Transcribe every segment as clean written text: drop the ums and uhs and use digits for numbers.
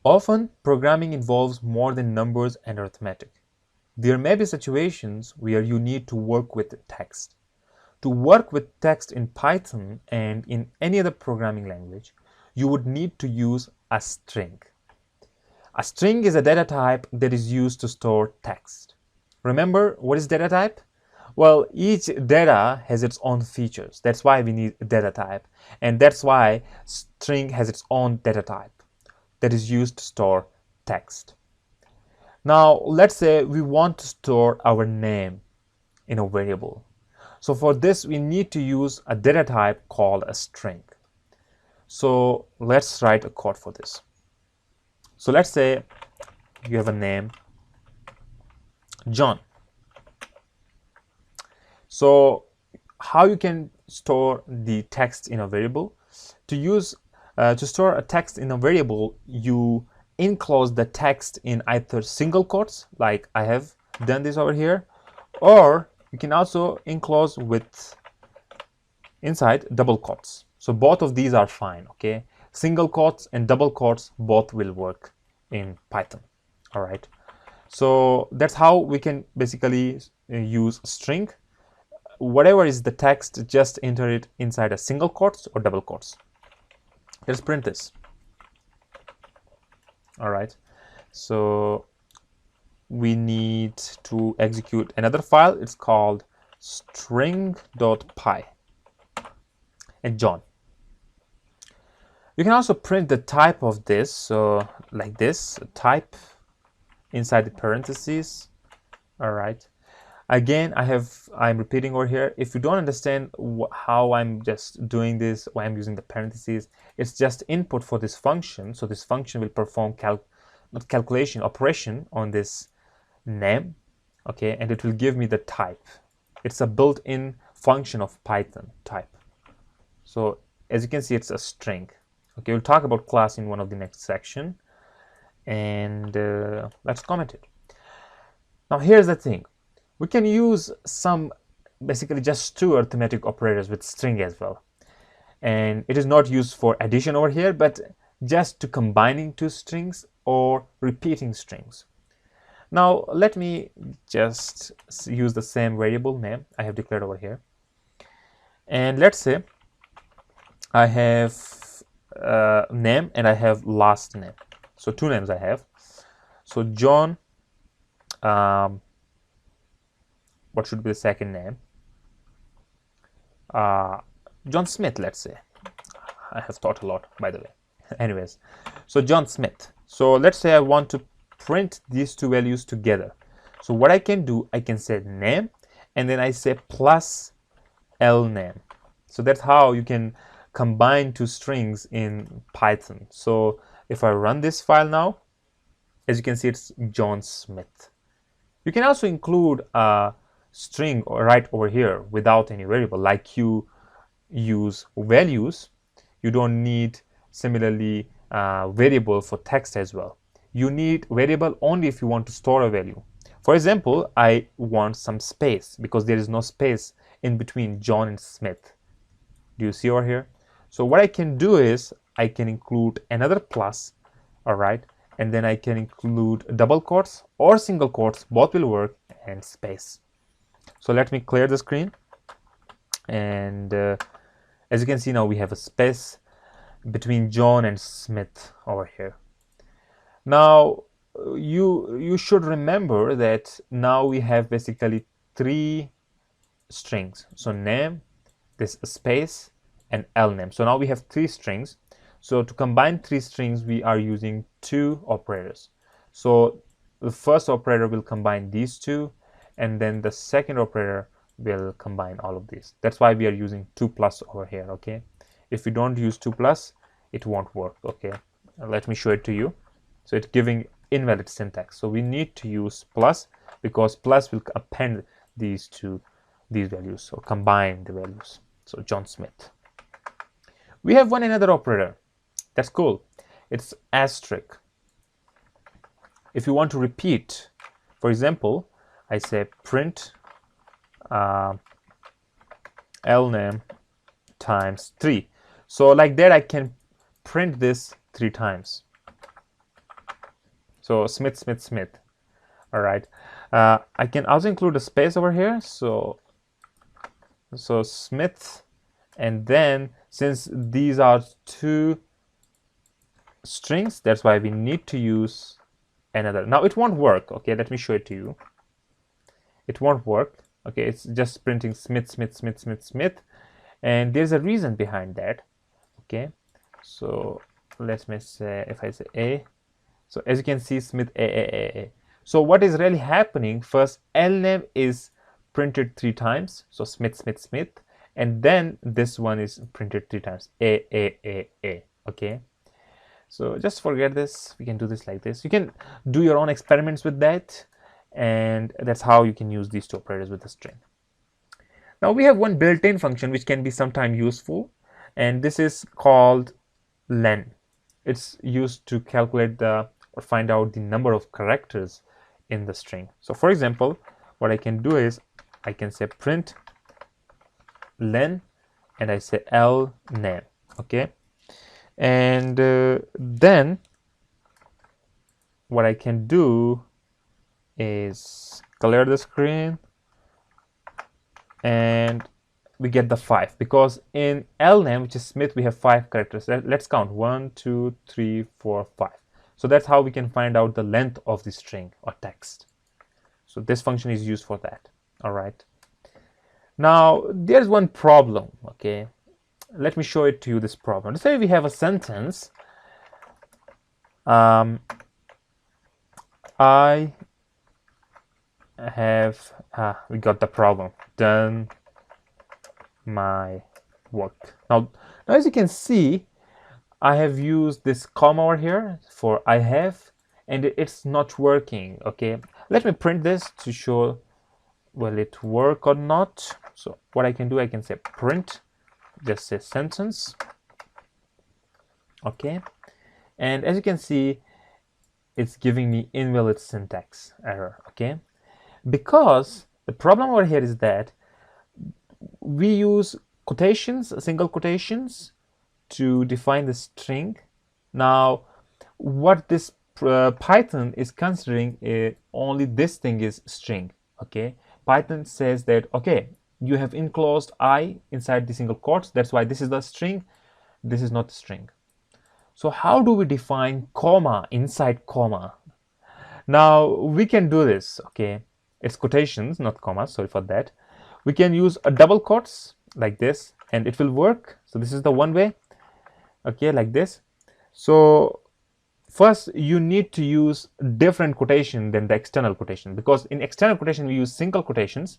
Often, programming involves more than numbers and arithmetic. There may be situations where you need to work with text. To work with text in Python and in any other programming language, you would need to use a string. A string is a data type that is used to store text. Remember, what is data type? Well, each data has its own features. That's why we need a data type. And that's why string has its own data type that is used to store text. Now, let's say we want to store our name in a variable. So for this, we need to use a data type called a string. So let's write a code for this. So let's say you have a name, John. So how you can store the text in a variable? To store a text in a variable, you enclose the text in either single quotes, like I have done this over here, or you can also enclose with inside double quotes. So both of these are fine, okay? Single quotes and double quotes both will work in Python. All right. So that's how we can basically use string. Whatever is the text, just enter it inside a single quotes or double quotes. Let's print this. All right. So we need to execute another file. It's called string.py and John. You can also print the type of this, so like this, type inside the parentheses. All right. Again, I'm repeating over here. If you don't understand how I'm just doing this, why I'm using the parentheses, it's just input for this function. So this function will perform operation on this name, okay, and it will give me the type. It's a built-in function of Python, type. So as you can see, it's a string. Okay, we'll talk about class in one of the next section, and let's comment it. Now here's the thing. We can use some, basically just two arithmetic operators with string as well. And it is not used for addition over here, but just to combining two strings or repeating strings. Now, let me just use the same variable name I have declared over here. And let's say I have name and I have last name. So two names I have. So John, what should be the second name? John Smith, let's say. I have thought a lot, by the way. Anyways, so John Smith. So let's say I want to print these two values together. So what I can do, I can say name, and then I say plus L name. So that's how you can combine two strings in Python. So if I run this file now, as you can see, it's John Smith. You can also include a string right over here without any variable. Like you use values, you don't need similarly variable for text as well. You need variable only if you want to store a value. For example, I want some space because there is no space in between John and Smith. Do you see over here? So what I can do is I can include another plus, all right, and then I can include double quotes or single quotes, both will work, and space. So let me clear the screen, and as you can see now we have a space between John and Smith over here. Now you should remember that now we have basically three strings. So name, this space, and L name. So now we have three strings. So to combine three strings, we are using two operators. So the first operator will combine these two, and then the second operator will combine all of these. That's why we are using 2 plus over here, okay? If we don't use 2 plus, it won't work, okay? Let me show it to you. So it's giving invalid syntax. So we need to use plus because plus will append these values, or combine the values. So John Smith. We have one another operator. That's cool. It's asterisk. If you want to repeat, for example, I say print lname times 3. So like that I can print this 3 times. So Smith, Smith, Smith. All right. I can also include a space over here. So Smith, and then since these are two strings, that's why we need to use another. Now it won't work. Okay, let me show it to you. It won't work. Okay, it's just printing Smith, Smith, Smith, Smith, Smith, and there's a reason behind that. Okay, so let me say, if I say A, so as you can see, Smith A. So what is really happening, first L name is printed 3 times, so Smith, Smith, Smith, and then this one is printed 3 times, A. Okay, so just forget this. We can do this like this. You can do your own experiments with that, and that's how you can use these two operators with the string. Now we have one built-in function which can be sometime useful, and this is called len. It's used to calculate or find out the number of characters in the string. So for example, what I can do is I can say print len, and I say L name. Okay, and then what I can do is clear the screen, and we get the 5, because in L name, which is Smith, we have 5 characters. Let's count 1, 2, 3, 4, 5. So that's how we can find out the length of the string or text. So this function is used for that. All right. Now there's one problem. Okay, let me show it to you. This problem. Let's say we have a sentence. I have we got the problem, done my work. Now as you can see, I have used this comma over here for I have, and it's not working. Okay, let me print this to show will it work or not. So what I can do, I can say print, just say sentence. Okay, and as you can see, it's giving me invalid syntax error. Okay, because the problem over here is that we use quotations, single quotations, to define the string. Now what this Python is considering only this thing is string. Okay, Python says that okay, you have enclosed I inside the single quotes, that's why this is the string, this is not the string. So how do we define comma inside comma? Now we can do this. Okay, it's quotations, not commas, sorry for that. We can use a double quotes like this, and it will work. So this is the one way. Okay, like this. So first you need to use different quotation than the external quotation, because in external quotation we use single quotations.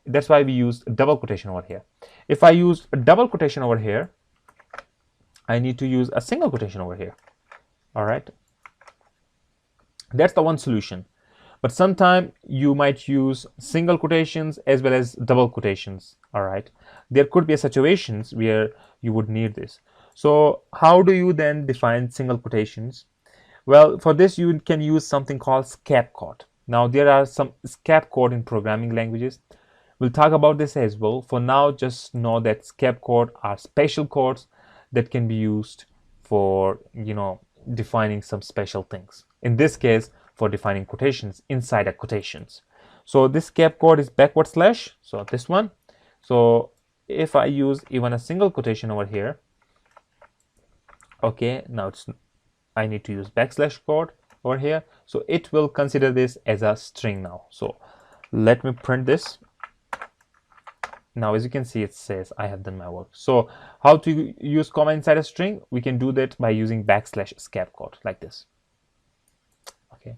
That's why we use double quotation over here. If I use a double quotation over here, I need to use a single quotation over here. All right, that's the one solution. But sometimes you might use single quotations as well as double quotations. All right, there could be situations where you would need this. So how do you then define single quotations? Well, for this you can use something called scapegoat. Now there are some scapegoat in programming languages. We'll talk about this as well. For now, just know that scapegoat are special codes that can be used for, you know, defining some special things. In this case, for defining quotations inside a quotations. So this scapegoat is backward slash. So this one. So if I use even a single quotation over here, okay, now I need to use backslash quote over here. So it will consider this as a string now. So let me print this. Now as you can see, it says I have done my work. So how to use comma inside a string? We can do that by using backslash scapegoat like this. Okay,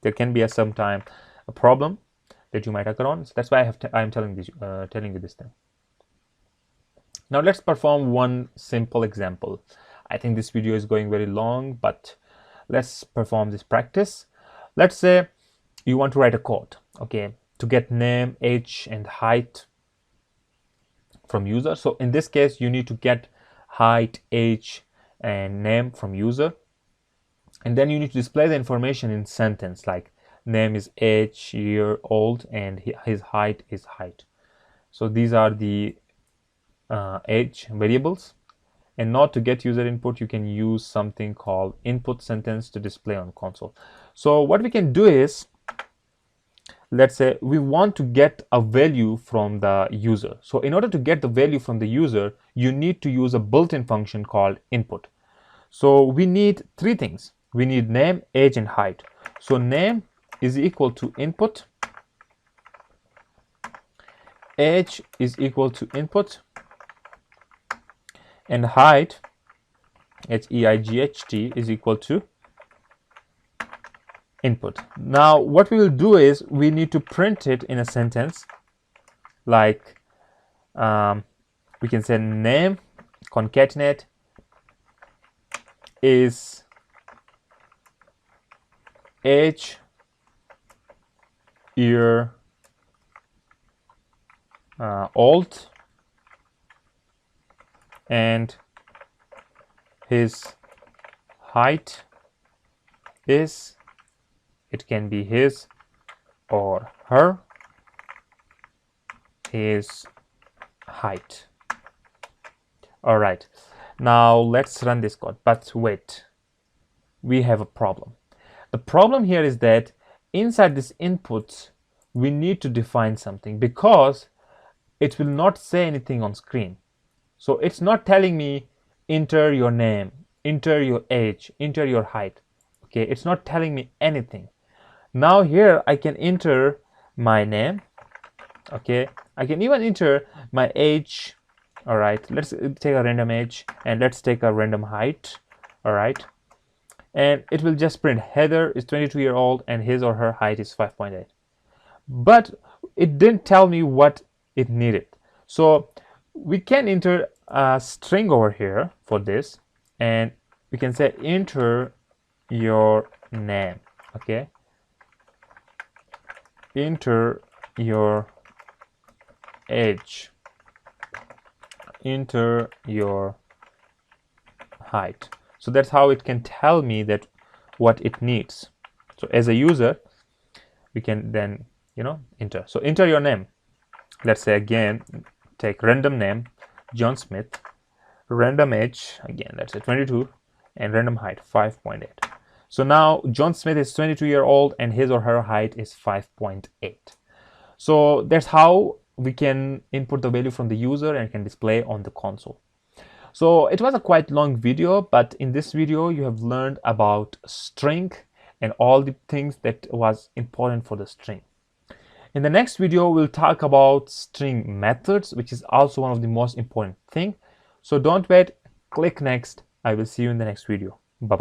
there can be sometime a problem that you might occur on. So that's why I'm telling you this thing. Now let's perform one simple example. I think this video is going very long, but let's perform this practice. Let's say you want to write a code, okay, to get name, age, and height from user. So in this case, you need to get height, age, and name from user, and then you need to display the information in sentence, like name is age, year, old, and his height is height. So these are the age variables, and not to get user input, you can use something called input sentence to display on console. So what we can do is, let's say we want to get a value from the user. So in order to get the value from the user, you need to use a built-in function called input. So we need three things. We need name, age, and height. So name is equal to input, age is equal to input, and height, height, is equal to input. Now what we will do is we need to print it in a sentence, like we can say name concatenate is age, year, old, and his height is, it can be his or her, his height. All right, now let's run this code. But wait, we have a problem. The problem here is that inside this input, we need to define something, because it will not say anything on screen. So it's not telling me enter your name, enter your age, enter your height. Okay, it's not telling me anything. Now here I can enter my name. Okay, I can even enter my age. All right, let's take a random age and let's take a random height. All right, and it will just print Heather is 22-year-old and his or her height is 5.8. But it didn't tell me what it needed. So we can enter a string over here for this, and we can say enter your name. Okay, enter your age, enter your height. So that's how it can tell me that what it needs. So as a user, we can then, you know, enter. So enter your name. Let's say again, take random name, John Smith, random age, again, let's say 22, and random height, 5.8. So now John Smith is 22-year-old and his or her height is 5.8. So that's how we can input the value from the user and can display on the console. So it was a quite long video, but in this video you have learned about string and all the things that was important for the string. In the next video we'll talk about string methods, which is also one of the most important thing. So don't wait, click next. I will see you in the next video. Bye bye.